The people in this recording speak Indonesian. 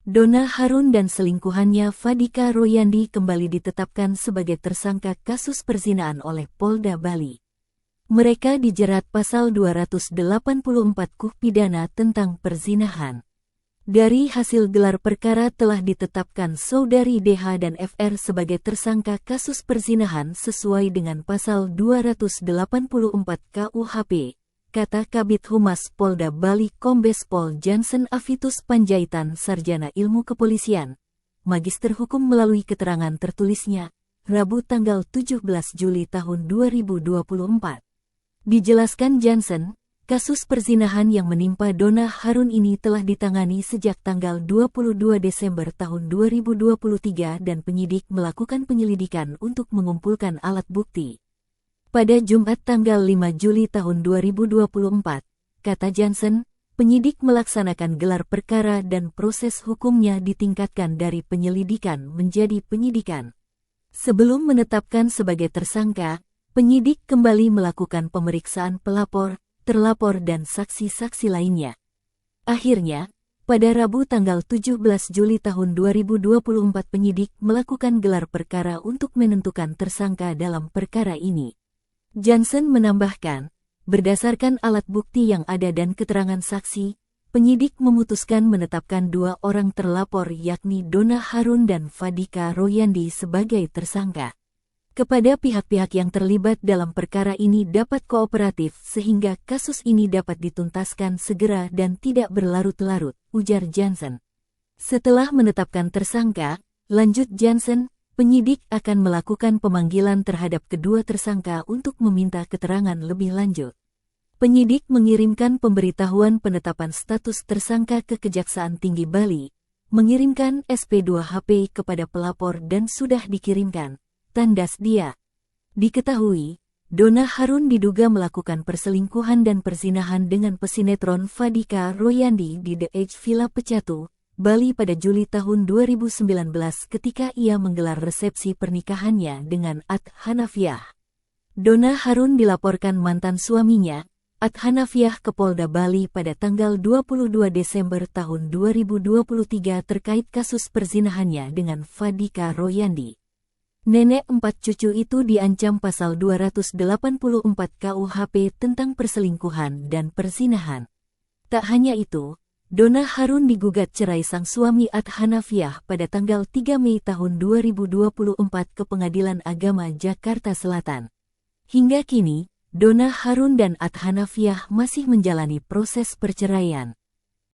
Donna Harun dan selingkuhannya Fadika Royandi kembali ditetapkan sebagai tersangka kasus perzinahan oleh Polda Bali. Mereka dijerat pasal 284 KUH pidana tentang perzinahan. Dari hasil gelar perkara telah ditetapkan saudari DH dan FR sebagai tersangka kasus perzinahan sesuai dengan pasal 284 KUHP. Kata Kabid Humas Polda Bali Kombes Pol Jansen Afitus Panjaitan Sarjana Ilmu Kepolisian, Magister Hukum melalui keterangan tertulisnya, Rabu tanggal 17 Juli tahun 2024. Dijelaskan Jansen, kasus perzinahan yang menimpa Donna Harun ini telah ditangani sejak tanggal 22 Desember tahun 2023 dan penyidik melakukan penyelidikan untuk mengumpulkan alat bukti. Pada Jumat tanggal 5 Juli tahun 2024, kata Jansen, penyidik melaksanakan gelar perkara dan proses hukumnya ditingkatkan dari penyelidikan menjadi penyidikan. Sebelum menetapkan sebagai tersangka, penyidik kembali melakukan pemeriksaan pelapor, terlapor dan saksi-saksi lainnya. Akhirnya, pada Rabu tanggal 17 Juli tahun 2024 penyidik melakukan gelar perkara untuk menentukan tersangka dalam perkara ini. Jansen menambahkan, berdasarkan alat bukti yang ada dan keterangan saksi, penyidik memutuskan menetapkan dua orang terlapor yakni Donna Harun dan Fadika Royandi sebagai tersangka. Kepada pihak-pihak yang terlibat dalam perkara ini dapat kooperatif sehingga kasus ini dapat dituntaskan segera dan tidak berlarut-larut, ujar Jansen. Setelah menetapkan tersangka, lanjut Jansen, penyidik akan melakukan pemanggilan terhadap kedua tersangka untuk meminta keterangan lebih lanjut. Penyidik mengirimkan pemberitahuan penetapan status tersangka ke Kejaksaan Tinggi Bali, mengirimkan SP2HP kepada pelapor dan sudah dikirimkan, tandas dia. Diketahui, Donna Harun diduga melakukan perselingkuhan dan perzinahan dengan pesinetron Fadika Royandi di The Edge Villa Pecatu, Bali pada Juli tahun 2019 ketika ia menggelar resepsi pernikahannya dengan At Hanafiah. Donna Harun dilaporkan mantan suaminya, At Hanafiah ke Polda Bali pada tanggal 22 Desember tahun 2023 terkait kasus perzinahannya dengan Fadika Royandi. Nenek 4 cucu itu diancam pasal 284 KUHP tentang perselingkuhan dan perzinahan. Tak hanya itu, Donna Harun digugat cerai sang suami At Hanafiah pada tanggal 3 Mei tahun 2024 ke Pengadilan Agama Jakarta Selatan. Hingga kini, Donna Harun dan At Hanafiah masih menjalani proses perceraian.